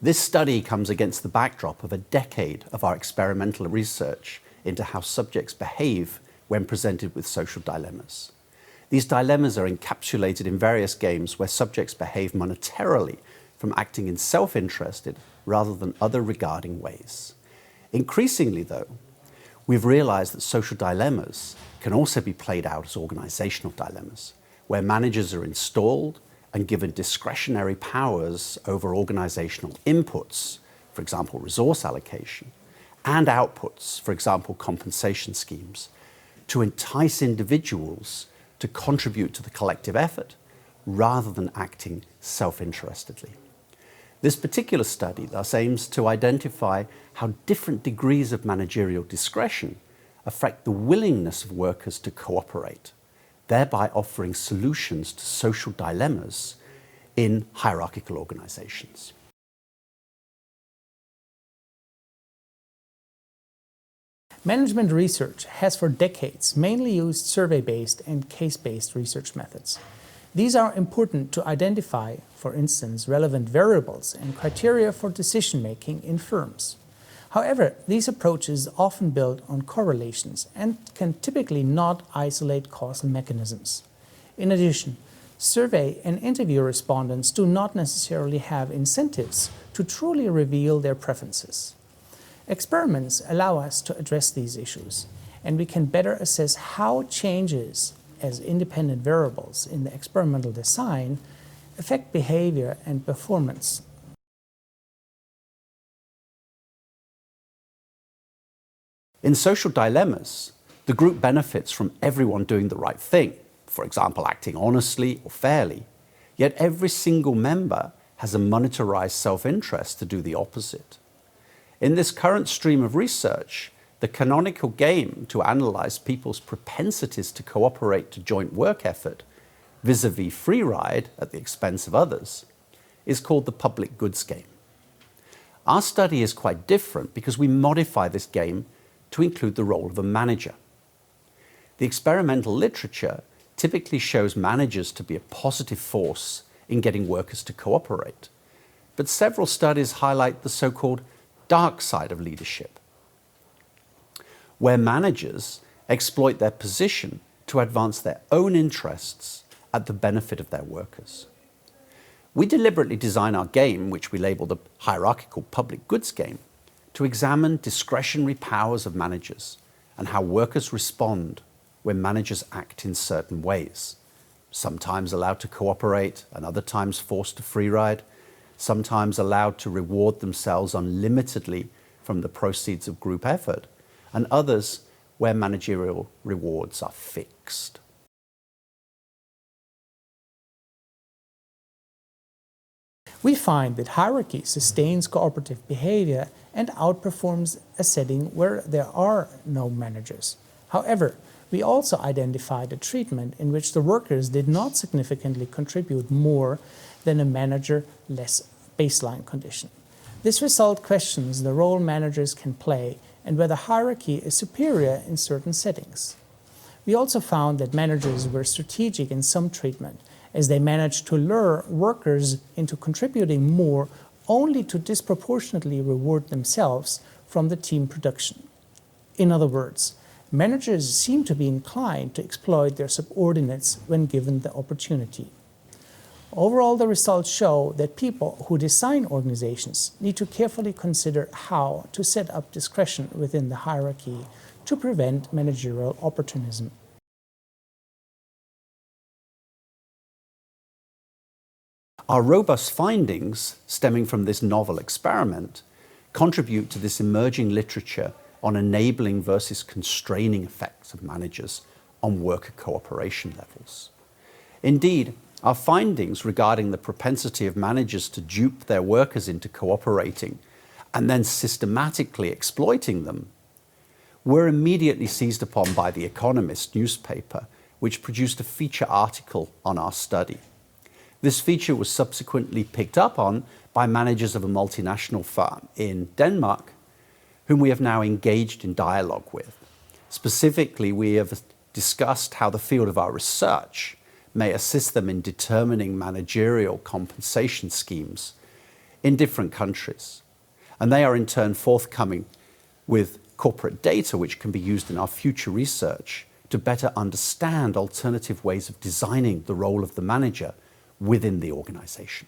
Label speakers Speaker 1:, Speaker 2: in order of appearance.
Speaker 1: This study comes against the backdrop of a decade of our experimental research into how subjects behave when presented with social dilemmas. These dilemmas are encapsulated in various games where subjects behave monetarily from acting in self-interested rather than other-regarding ways. Increasingly, though, we've realized that social dilemmas can also be played out as organizational dilemmas, where managers are installed and given discretionary powers over organizational inputs, for example, resource allocation, and outputs, for example, compensation schemes, to entice individuals to contribute to the collective effort rather than acting self-interestedly. This particular study thus aims to identify how different degrees of managerial discretion affect the willingness of workers to cooperate, thereby offering solutions to social dilemmas in hierarchical organizations.
Speaker 2: Management research has for decades mainly used survey-based and case-based research methods. These are important to identify, for instance, relevant variables and criteria for decision-making in firms. However, these approaches often build on correlations and can typically not isolate causal mechanisms. In addition, survey and interview respondents do not necessarily have incentives to truly reveal their preferences. Experiments allow us to address these issues, and we can better assess how changes as independent variables in the experimental design affect behavior and performance.
Speaker 1: In social dilemmas, the group benefits from everyone doing the right thing, for example, acting honestly or fairly, yet every single member has a monetarized self-interest to do the opposite. In this current stream of research, the canonical game to analyze people's propensities to cooperate to joint work effort vis-a-vis free ride at the expense of others is called the public goods game. Our study is quite different because we modify this game to include the role of a manager. The experimental literature typically shows managers to be a positive force in getting workers to cooperate, but several studies highlight the so-called dark side of leadership, where managers exploit their position to advance their own interests at the benefit of their workers. We deliberately design our game, which we label the hierarchical public goods game, to examine discretionary powers of managers and how workers respond when managers act in certain ways, sometimes allowed to cooperate and other times forced to free ride, sometimes allowed to reward themselves unlimitedly from the proceeds of group effort, and others where managerial rewards are fixed.
Speaker 2: We find that hierarchy sustains cooperative behavior and outperforms a setting where there are no managers. However, we also identified a treatment in which the workers did not significantly contribute more than a manager-less baseline condition. This result questions the role managers can play and whether hierarchy is superior in certain settings. We also found that managers were strategic in some treatment, as they managed to lure workers into contributing more only to disproportionately reward themselves from the team production. In other words, managers seem to be inclined to exploit their subordinates when given the opportunity. Overall, the results show that people who design organizations need to carefully consider how to set up discretion within the hierarchy to prevent managerial opportunism.
Speaker 1: Our robust findings stemming from this novel experiment contribute to this emerging literature on enabling versus constraining effects of managers on worker cooperation levels. Indeed, our findings regarding the propensity of managers to dupe their workers into cooperating and then systematically exploiting them were immediately seized upon by The Economist newspaper, which produced a feature article on our study. This feature was subsequently picked up on by managers of a multinational firm in Denmark, whom we have now engaged in dialogue with. Specifically, we have discussed how the field of our research may assist them in determining managerial compensation schemes in different countries. And they are in turn forthcoming with corporate data which can be used in our future research to better understand alternative ways of designing the role of the manager within the organization.